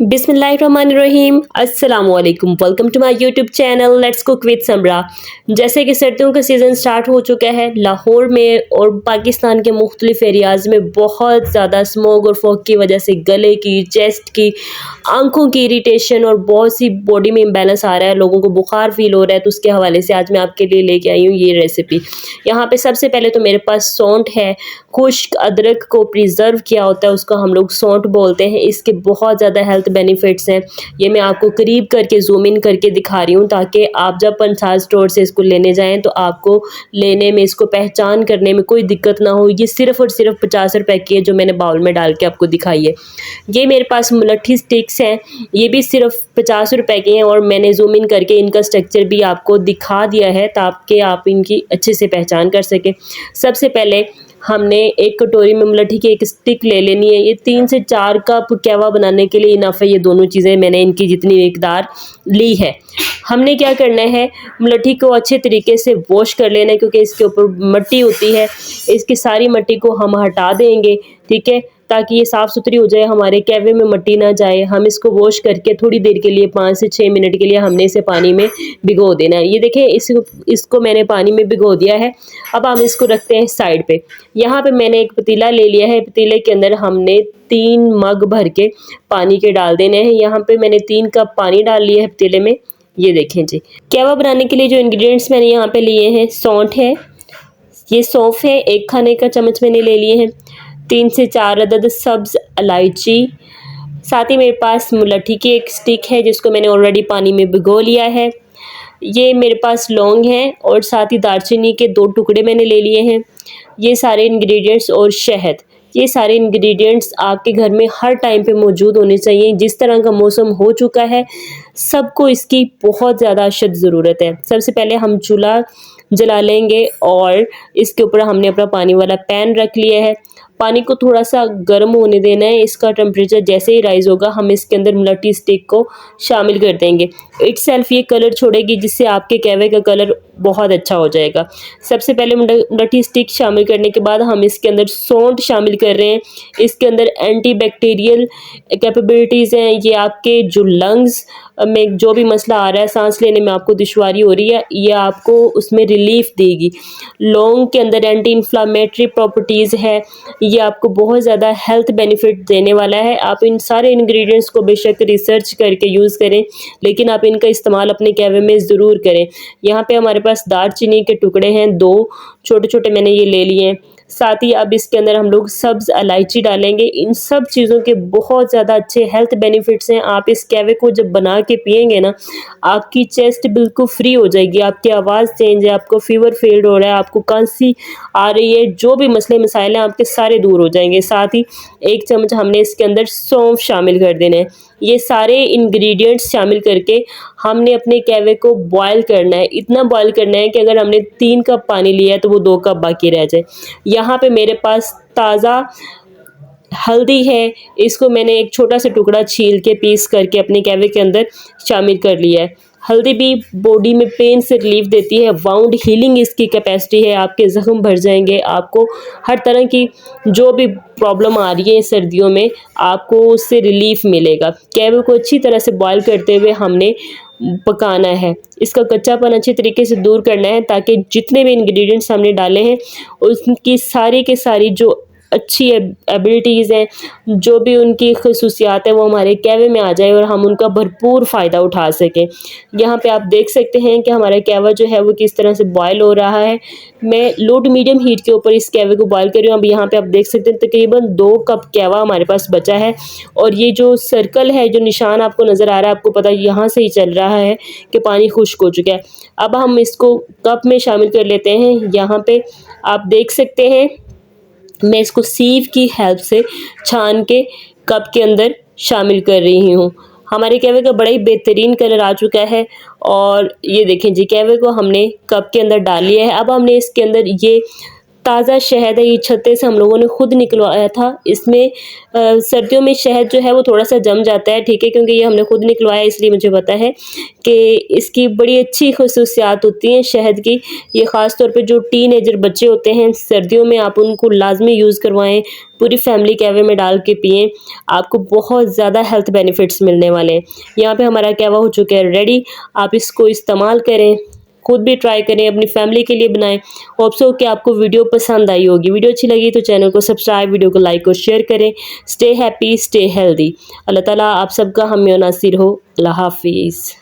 बिस्मिल्लाहिर्रहमानिर्रहीम अस्सलामुअलैकुम। Welcome to my YouTube channel let's cook with Samra. जैसे कि सर्दियों का सीज़न स्टार्ट हो चुका है, लाहौर में और पाकिस्तान के मुख्तलिफ एरियाज़ में बहुत ज़्यादा स्मोक और फॉग की वजह से गले की, चेस्ट की, आंखों की इरिटेशन और बहुत सी बॉडी में इम्बैलेंस आ रहा है, लोगों को बुखार फील हो रहा है। तो उसके हवाले से आज मैं आपके लिए लेके आई हूँ ये रेसिपी। यहाँ पे सबसे पहले तो मेरे पास सौंठ है। खुश्क अदरक को प्रिजर्व किया होता है, उसको हम लोग सौंठ बोलते हैं। इसके बहुत ज़्यादा हेल्थ बेनिफिट्स हैं। ये मैं आपको करीब करके जूम इन करके दिखा रही हूँ ताकि आप जब पंसार स्टोर से इसको लेने जाएं तो आपको लेने में, इसको पहचान करने में कोई दिक्कत ना हो। ये सिर्फ़ और सिर्फ 50 रुपए की है जो मैंने बाउल में डाल के आपको दिखाई है। ये मेरे पास मुलट्ठी स्टिक्स हैं, ये भी सिर्फ 50 रुपए की हैं और मैंने जूम इन करके इनका स्ट्रक्चर भी आपको दिखा दिया है ताकि आप इनकी अच्छे से पहचान कर सकें। सबसे पहले हमने एक कटोरी में मुलट्ठी की एक स्टिक ले लेनी है। ये 3 से 4 कप कहवा बनाने के लिए इनफ है। ये दोनों चीज़ें मैंने इनकी जितनी मिकदार ली है। हमने क्या करना है, मुलट्ठी को अच्छे तरीके से वॉश कर लेना है क्योंकि इसके ऊपर मिट्टी होती है। इसकी सारी मिट्टी को हम हटा देंगे, ठीक है, ताकि ये साफ़ सुथरी हो जाए, हमारे कहवे में मिट्टी ना जाए। हम इसको वॉश करके थोड़ी देर के लिए 5 से 6 मिनट के लिए हमने इसे पानी में भिगो देना है। ये देखें, इसको मैंने पानी में भिगो दिया है। अब हम इसको रखते हैं साइड पे। यहाँ पे मैंने एक पतीला ले लिया है। पतीले के अंदर हमने 3 मग भर के पानी के डाल देने हैं। यहाँ पे मैंने 3 कप पानी डाल लिया है पतीले में। ये देखें जी, कहवा बनाने के लिए जो इंग्रेडिएंट्स मैंने यहाँ पे लिए हैं, सौंठ है, ये सौंफ है, 1 खाने का चम्मच मैंने ले लिए हैं, 3 से 4 अदद सब्ज़ इलायची, साथ ही मेरे पास मुलट्ठी की एक स्टिक है जिसको मैंने ऑलरेडी पानी में भिगो लिया है। ये मेरे पास लौंग हैं और साथ ही दालचीनी के 2 टुकड़े मैंने ले लिए हैं। ये सारे इंग्रेडिएंट्स और शहद, ये सारे इंग्रेडिएंट्स आपके घर में हर टाइम पे मौजूद होने चाहिए। जिस तरह का मौसम हो चुका है, सबको इसकी बहुत ज़्यादा अशद ज़रूरत है। सबसे पहले हम चूल्हा जला लेंगे और इसके ऊपर हमने अपना पानी वाला पैन रख लिया है। पानी को थोड़ा सा गर्म होने देना है। इसका टेम्परेचर जैसे ही राइज़ होगा, हम इसके अंदर मुलट्ठी स्टिक को शामिल कर देंगे। इटसेल्फ ये कलर छोड़ेगी जिससे आपके कहवे का कलर बहुत अच्छा हो जाएगा। सबसे पहले मुलट्ठी स्टिक शामिल करने के बाद हम इसके अंदर सौंठ शामिल कर रहे हैं। इसके अंदर एंटी बैक्टीरियल कैपेबिलिटीज़ हैं। ये आपके जो लंग्स में जो भी मसला आ रहा है, सांस लेने में आपको दुश्वारी हो रही है, ये आपको उसमें रिलीफ देगी। लौंग के अंदर एंटी इन्फ्लामेटरी प्रॉपर्टीज़ है, ये आपको बहुत ज़्यादा हेल्थ बेनिफिट देने वाला है। आप इन सारे इंग्रेडिएंट्स को बेशक रिसर्च करके यूज़ करें, लेकिन आप इनका इस्तेमाल अपने कहवे में ज़रूर करें। यहाँ पे हमारे पास दालचीनी के टुकड़े हैं, 2 छोटे-छोटे मैंने ये ले लिए हैं। साथ ही अब इसके अंदर हम लोग सब्ज़ इलायची डालेंगे। इन सब चीज़ों के बहुत ज़्यादा अच्छे हेल्थ बेनिफिट्स हैं। आप इस कहवे को जब बना के पिएंगे ना, आपकी चेस्ट बिल्कुल फ्री हो जाएगी, आपकी आवाज़ चेंज है, आपको फीवर फील हो रहा है, आपको खांसी आ रही है, जो भी मसले मसाइल हैं आपके सारे दूर हो जाएंगे। साथ ही 1 चम्मच हमने इसके अंदर सौंफ शामिल कर देना है। ये सारे इंग्रेडिएंट्स शामिल करके हमने अपने कहवे को बॉयल करना है। इतना बॉयल करना है कि अगर हमने 3 कप पानी लिया है तो वो 2 कप बाकी रह जाए। यहाँ पे मेरे पास ताज़ा हल्दी है, इसको मैंने एक छोटा सा टुकड़ा छील के पीस करके अपने कहवे के अंदर शामिल कर लिया है। हल्दी भी बॉडी में पेन से रिलीफ देती है, वाउंड हीलिंग इसकी कैपेसिटी है। आपके ज़ख्म भर जाएंगे, आपको हर तरह की जो भी प्रॉब्लम आ रही है सर्दियों में, आपको उससे रिलीफ मिलेगा। कहवे को अच्छी तरह से बॉयल करते हुए हमने पकाना है। इसका कच्चापन अच्छे तरीके से दूर करना है ताकि जितने भी इंग्रेडिएंट्स हमने डाले हैं उसकी सारी के सारी जो अच्छी एबिलिटीज़ हैं, जो भी उनकी ख़ुसूसियात हैं, वो हमारे कहवे में आ जाए और हम उनका भरपूर फ़ायदा उठा सकें। यहाँ पे आप देख सकते हैं कि हमारा कहवा जो है वो किस तरह से बॉयल हो रहा है। मैं लो टू मीडियम हीट के ऊपर इस कहवे को बॉयल कर रही हूँ। अब यहाँ पे आप देख सकते हैं तकरीबन 2 कप कहवा हमारे पास बचा है और ये जो सर्कल है, जो निशान आपको नज़र आ रहा है, आपको पता है यहाँ से ही चल रहा है कि पानी खुश्क हो चुका है। अब हम इसको कप में शामिल कर लेते हैं। यहाँ पे आप देख सकते हैं मैं इसको सीव की हेल्प से छान के कप के अंदर शामिल कर रही हूँ। हमारे कहवे का बड़ा ही बेहतरीन कलर आ चुका है और ये देखें जी, कहवे को हमने कप के अंदर डाल लिया है। अब हमने इसके अंदर ये ताज़ा शहद है, ये छत्ते से हम लोगों ने खुद निकलवाया था। इसमें सर्दियों में शहद जो है वो थोड़ा-सा जम जाता है, ठीक है, क्योंकि ये हमने खुद निकलवाया इसलिए मुझे पता है कि इसकी बड़ी अच्छी ख़ुसूसियात होती हैं शहद की। ये ख़ास तौर पे जो टीनेजर बच्चे होते हैं, सर्दियों में आप उनको लाज़मी यूज़ करवाएँ, पूरी फैमिली कहवे में डाल के पिएँ, आपको बहुत ज़्यादा हेल्थ बेनिफिट्स मिलने वाले हैं। यहाँ पे हमारा कहवा हो चुका है रेडी, आप इसको इस्तेमाल करें, खुद भी ट्राई करें, अपनी फैमिली के लिए बनाएं। होप सो कि आपको वीडियो पसंद आई होगी। वीडियो अच्छी लगी तो चैनल को सब्सक्राइब, वीडियो को लाइक और शेयर करें। Stay happy, stay healthy. अल्लाह ताला आप सबका हामी और नासिर हो। अल्लाह हाफिज़।